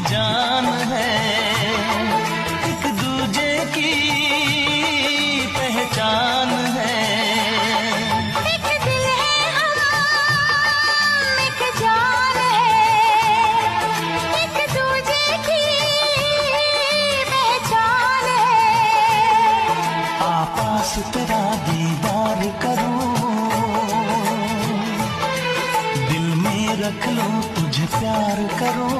जान है, एक दूजे की पहचान है। एक दिल है हम, एक जान है, एक दूजे की पहचान है। आपास तेरा दीदार करूं, दिल में रख लूं तुझे प्यार करूं।